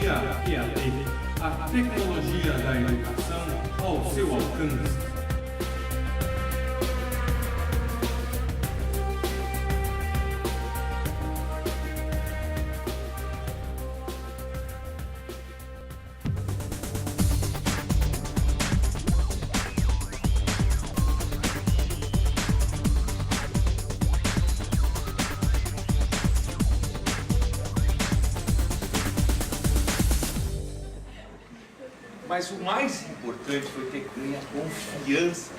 Tecnologia EAD, a tecnologia da educação ao seu alcance. Mas o mais importante foi ter ganho a confiança.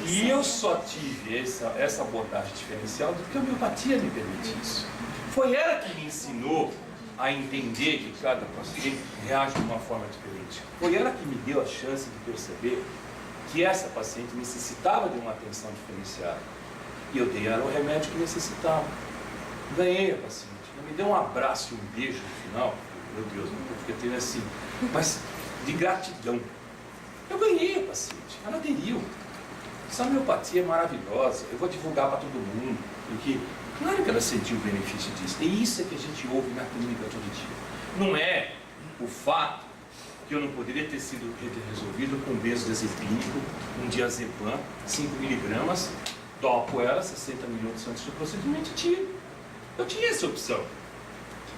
E eu só tive essa abordagem diferencial porque a homeopatia me permite isso. Foi ela que me ensinou a entender que cada paciente reage de uma forma diferente. Foi ela que me deu a chance de perceber que essa paciente necessitava de uma atenção diferenciada. E eu dei ela o remédio que necessitava. Ganhei a paciente. Ela me deu um abraço e um beijo no final. Meu Deus, eu fiquei tendo assim, mas de gratidão. Eu ganhei a paciente, ela aderiu. Essa homeopatia é maravilhosa, eu vou divulgar para todo mundo, porque claro que ela sentiu o benefício disso. E isso é que a gente ouve na clínica todo dia. Não é o fato que eu não poderia ter sido resolvido com benzodiazepínico, um diazepam, 5 miligramas, topo ela 60 minutos antes do procedimento e tiro. Eu tinha essa opção.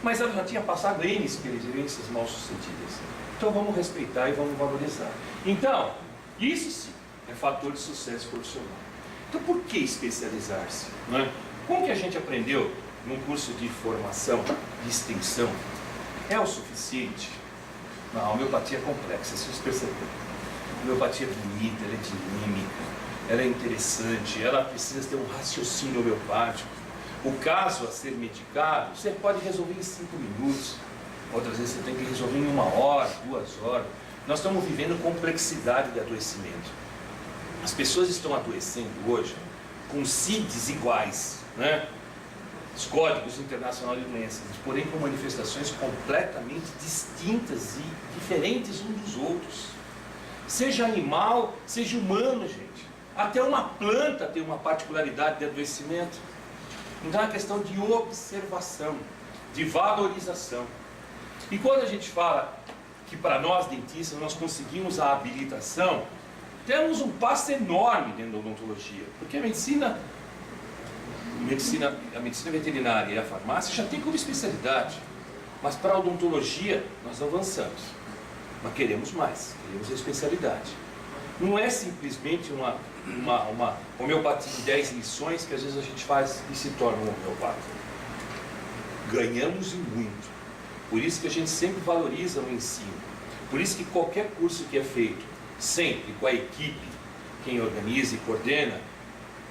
Mas ela já tinha passado N experiências mal sucedidas. Então vamos respeitar e vamos valorizar. Então, isso sim é fator de sucesso profissional. Então por que especializar-se? Não é? Como que a gente aprendeu num curso de formação, de extensão, é o suficiente? Não, a homeopatia é complexa, vocês perceberam. A homeopatia é bonita, ela é dinâmica, ela é interessante, ela precisa ter um raciocínio homeopático. O caso a ser medicado, você pode resolver em 5 minutos. Outras vezes você tem que resolver em 1 hora, 2 horas. Nós estamos vivendo complexidade de adoecimento. As pessoas estão adoecendo hoje com CIDs iguais, né? Os códigos internacionais de doenças, porém com manifestações completamente distintas e diferentes uns dos outros. Seja animal, seja humano, gente. Até uma planta tem uma particularidade de adoecimento. Então é uma questão de observação, de valorização. E quando a gente fala que para nós dentistas nós conseguimos a habilitação, temos um passo enorme dentro da odontologia, porque a medicina veterinária e a farmácia já tem como especialidade, mas para a odontologia nós avançamos, mas queremos mais, queremos a especialidade. Não é simplesmente uma homeopatia em 10 lições que às vezes a gente faz e se torna um homeopata. Ganhamos e muito. Por isso que a gente sempre valoriza o ensino. Por isso que qualquer curso que é feito, sempre com a equipe, quem organiza e coordena,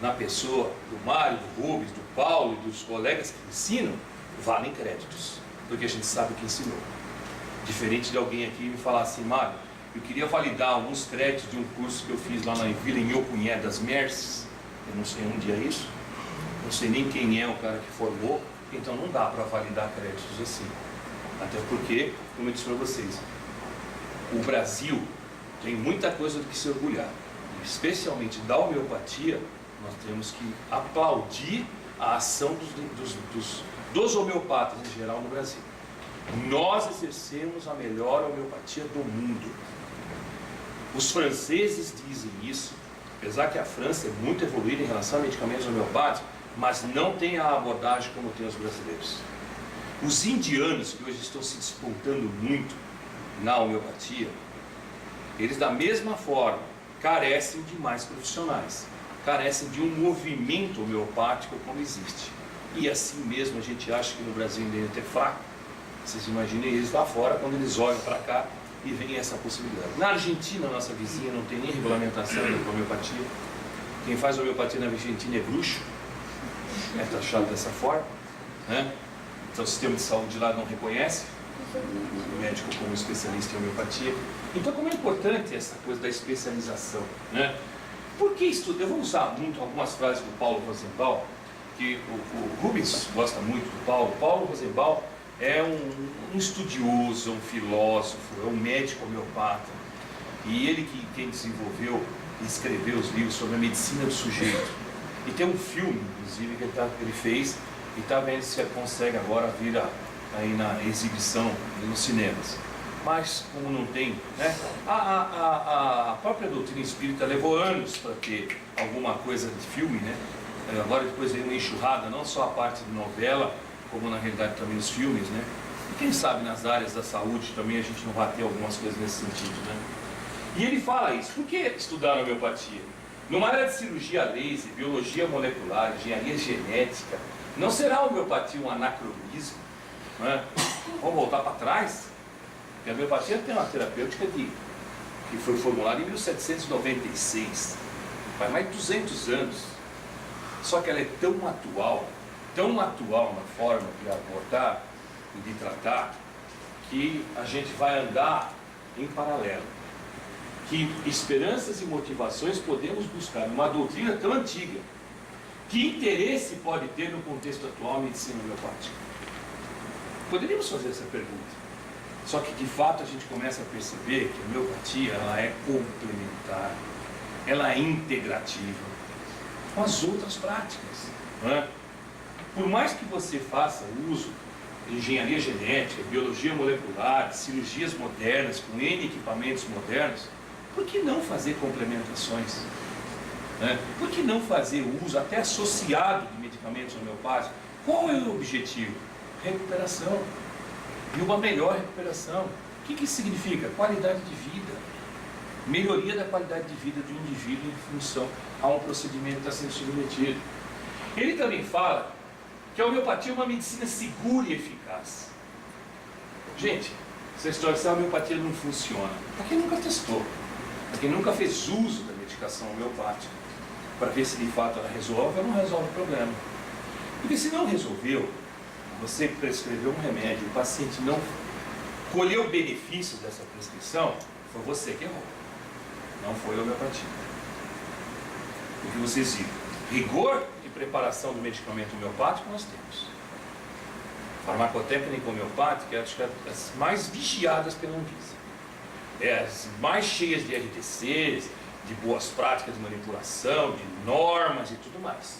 na pessoa do Mário, do Rubens, do Paulo e dos colegas que ensinam, valem créditos. Porque a gente sabe o que ensinou. Diferente de alguém aqui me falar assim, Mário, eu queria validar alguns créditos de um curso que eu fiz lá na Vila em Iocunhé das Merces. Eu não sei onde é isso. Não sei nem quem é o cara que formou. Então não dá para validar créditos assim. Até porque, como eu disse para vocês, o Brasil tem muita coisa do que se orgulhar. Especialmente da homeopatia, nós temos que aplaudir a ação dos homeopatas em geral no Brasil. Nós exercemos a melhor homeopatia do mundo. Os franceses dizem isso, apesar que a França é muito evoluída em relação a medicamentos homeopáticos, mas não tem a abordagem como tem os brasileiros. Os indianos, que hoje estão se despontando muito na homeopatia, eles da mesma forma carecem de mais profissionais, carecem de um movimento homeopático como existe. E assim mesmo a gente acha que no Brasil ainda é fraco. Vocês imaginem eles lá fora, quando eles olham para cá e veem essa possibilidade. Na Argentina, nossa vizinha, não tem nem regulamentação da homeopatia. Quem faz homeopatia na Argentina é bruxo, é taxado dessa forma, né? Então o sistema de saúde lá não reconhece o médico como especialista em homeopatia. Então como é importante essa coisa da especialização, né? Por que isso? Eu vou usar muito algumas frases do Paulo Rosenbaum, que o Rubens gosta muito do Paulo. Paulo Rosenbaum é um estudioso, é um filósofo, é um médico homeopata. E ele quem desenvolveu e escreveu os livros sobre a medicina do sujeito. E tem um filme, inclusive, que ele fez e está vendo se consegue agora vir a aí na exibição nos cinemas. Mas, como não tem, né? A própria doutrina espírita levou anos para ter alguma coisa de filme, né? Agora depois veio uma enxurrada, não só a parte de novela, como na realidade também os filmes, né? E quem sabe nas áreas da saúde também a gente não vai ter algumas coisas nesse sentido, né? E ele fala isso. Por que estudar a homeopatia? Numa área de cirurgia laser, biologia molecular, engenharia genética, não será a homeopatia um anacronismo? Né? Vamos voltar para trás? Porque a homeopatia tem uma terapêutica que foi formulada em 1796, faz mais de 200 anos. Só que ela é tão atual na forma de abordar e de tratar, que a gente vai andar em paralelo. Que esperanças e motivações podemos buscar numa doutrina tão antiga? Que interesse pode ter no contexto atual a medicina homeopática? Poderíamos fazer essa pergunta. Só que de fato a gente começa a perceber que a homeopatia ela é complementar, ela é integrativa com as outras práticas. Não é? Por mais que você faça uso de engenharia genética, biologia molecular, cirurgias modernas, com N equipamentos modernos, por que não fazer complementações? Né? Por que não fazer uso até associado de medicamentos homeopáticos? Qual é o objetivo? Recuperação. E uma melhor recuperação. O que isso significa? Qualidade de vida. Melhoria da qualidade de vida do indivíduo em função a um procedimento que está sendo submetido. Ele também fala que a homeopatia é uma medicina segura e eficaz. Gente, essa história se a homeopatia não funciona, para quem nunca testou, para quem nunca fez uso da medicação homeopática, para ver se de fato ela resolve ou não resolve o problema. Porque se não resolveu, você prescreveu um remédio, o paciente não colheu benefícios dessa prescrição, foi você que errou, não foi a homeopatia. Porque vocês viram, rigor de preparação do medicamento homeopático nós temos. Farmacotécnica homeopática, acho que é as mais vigiadas pela Anvisa. É as mais cheias de RDCs, de boas práticas de manipulação, de normas e tudo mais.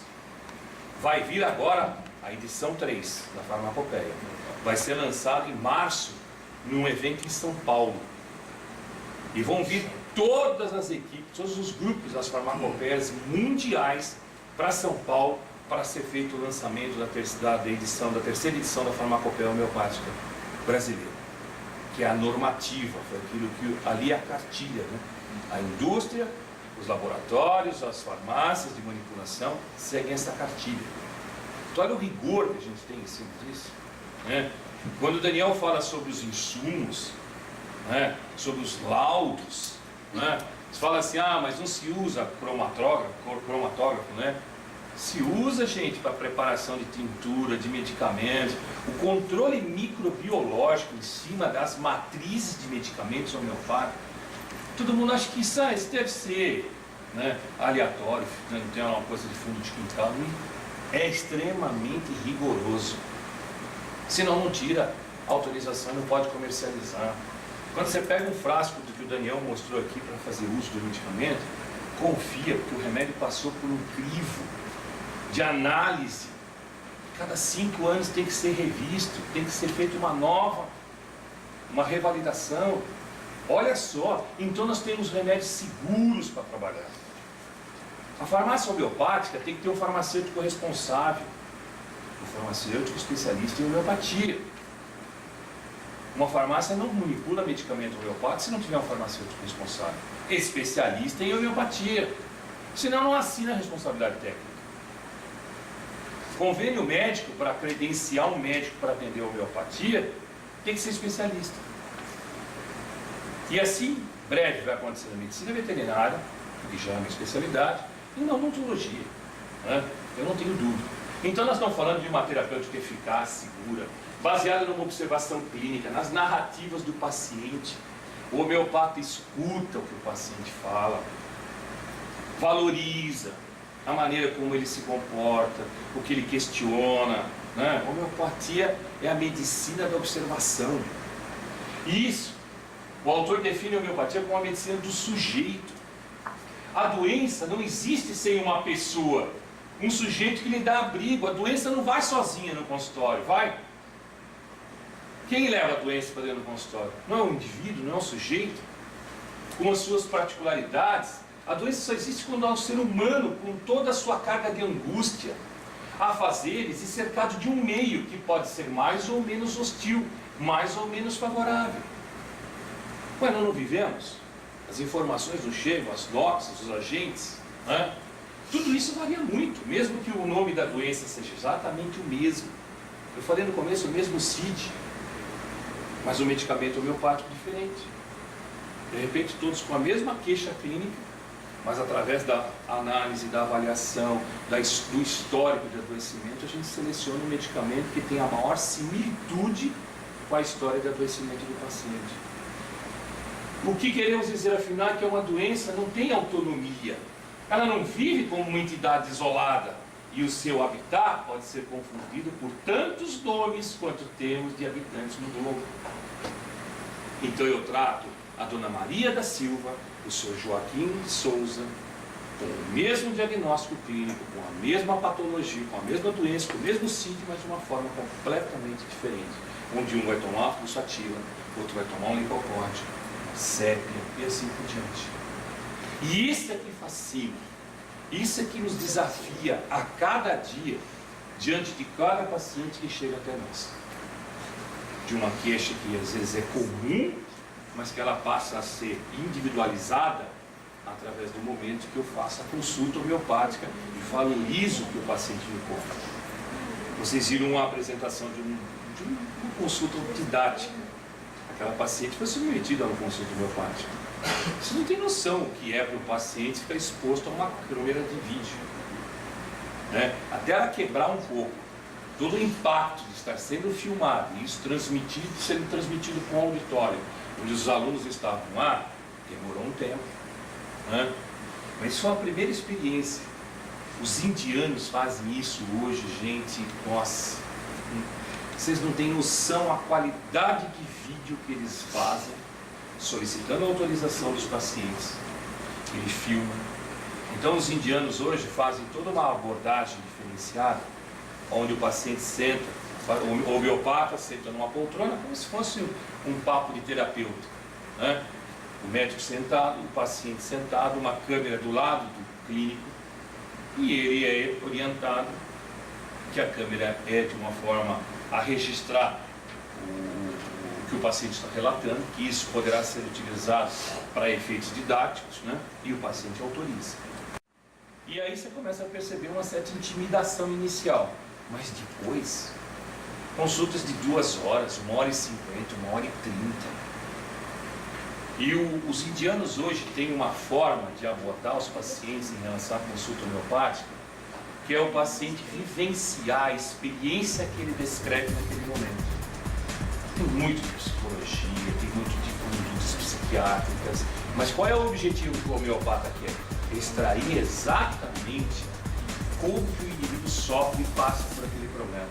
Vai vir agora a edição 3 da Farmacopeia. Vai ser lançado em março, num evento em São Paulo. E vão vir todas as equipes, todos os grupos das farmacopeias mundiais para São Paulo, para ser feito o lançamento da terceira edição da Farmacopeia Homeopática Brasileira, que é a normativa, foi aquilo que ali é a cartilha, né? A indústria, os laboratórios, as farmácias de manipulação seguem essa cartilha. Então olha o rigor que a gente tem em cima disso, né? Quando o Daniel fala sobre os insumos, né? Sobre os laudos, né? Você fala assim, mas não se usa cromatógrafo, né? Se usa, gente, para preparação de tintura, de medicamentos, o controle microbiológico em cima das matrizes de medicamentos homeopáticos. Todo mundo acha que isso deve ser, né, aleatório, né, não tem uma coisa de fundo de quintal. É extremamente rigoroso. Senão não tira autorização, não pode comercializar. Quando você pega um frasco do que o Daniel mostrou aqui para fazer uso do medicamento, confia, porque o remédio passou por um crivo de análise. Cada 5 anos tem que ser revisto, tem que ser feita uma revalidação. Olha só, então nós temos remédios seguros para trabalhar. A farmácia homeopática tem que ter um farmacêutico responsável, um farmacêutico especialista em homeopatia. Uma farmácia não manipula medicamento homeopático se não tiver um farmacêutico responsável, especialista em homeopatia, senão não assina a responsabilidade técnica. Convênio médico, para credenciar um médico para atender a homeopatia, tem que ser especialista. E assim, breve vai acontecer na medicina veterinária, que já é uma especialidade, e na odontologia, né? Eu não tenho dúvida. Então nós estamos falando de uma terapêutica eficaz, segura, baseada numa observação clínica, nas narrativas do paciente. O homeopata escuta o que o paciente fala, valoriza a maneira como ele se comporta, o que ele questiona, né? A homeopatia é a medicina da observação. Isso, o autor define a homeopatia como a medicina do sujeito. A doença não existe sem uma pessoa, um sujeito que lhe dá abrigo. A doença não vai sozinha no consultório, vai? Quem leva a doença para dentro do consultório? Não é um indivíduo, não é um sujeito, com as suas particularidades. A doença só existe quando há um ser humano com toda a sua carga de angústia, afazeres e cercado de um meio que pode ser mais ou menos hostil, mais ou menos favorável. Ué, nós não vivemos? As informações não chegam, as notas, os agentes, né? Tudo isso varia muito, mesmo que o nome da doença seja exatamente o mesmo. Eu falei no começo o mesmo CID, mas o medicamento homeopático diferente. De repente todos com a mesma queixa clínica, mas através da análise, da avaliação, do histórico de adoecimento, a gente seleciona um medicamento que tem a maior similitude com a história de adoecimento do paciente. O que queremos dizer afinal é que uma doença não tem autonomia. Ela não vive como uma entidade isolada e o seu habitat pode ser confundido por tantos nomes quanto temos de habitantes no globo. Então eu trato a Dona Maria da Silva, o Sr. Joaquim de Souza, com o mesmo diagnóstico clínico, com a mesma patologia, com a mesma doença, com o mesmo CID, mas de uma forma completamente diferente. Onde um vai tomar pulsativa, outro vai tomar um licopódico, sépia e assim por diante. E isso é que fascina, isso é que nos desafia a cada dia, diante de cada paciente que chega até nós. De uma queixa que às vezes é comum, mas que ela passa a ser individualizada através do momento que eu faço a consulta homeopática e valorizo o que o paciente me conta. Vocês viram uma apresentação de uma consulta didática. Aquela paciente foi submetida a uma consulta homeopática. Você não tem noção o que é para o paciente ficar exposto a uma câmera de vídeo, né? Até ela quebrar um pouco todo o impacto de estar sendo filmado e isso sendo transmitido para o auditório, onde os alunos estavam lá, demorou um tempo, né? Mas isso foi a primeira experiência. Os indianos fazem isso hoje, gente. Nossa, vocês não têm noção a qualidade de vídeo que eles fazem, solicitando a autorização dos pacientes. Ele filma. Então os indianos hoje fazem toda uma abordagem diferenciada, onde o paciente senta, o homeopata senta numa poltrona como se fosse um papo de terapeuta, né? O médico sentado, o paciente sentado, uma câmera do lado do clínico, e ele é orientado que a câmera é de uma forma a registrar o que o paciente está relatando, que isso poderá ser utilizado para efeitos didáticos, né? E o paciente autoriza. E aí você começa a perceber uma certa intimidação inicial, mas depois, consultas de 2 horas, 1h50, 1h30. E os indianos hoje têm uma forma de abordar os pacientes em relação à consulta homeopática, que é o paciente vivenciar a experiência que ele descreve naquele momento. Tem muito de psicologia, tem muito de condutas psiquiátricas, mas qual é o objetivo que o homeopata quer? Extrair exatamente como que o indivíduo sofre e passa por aquele problema.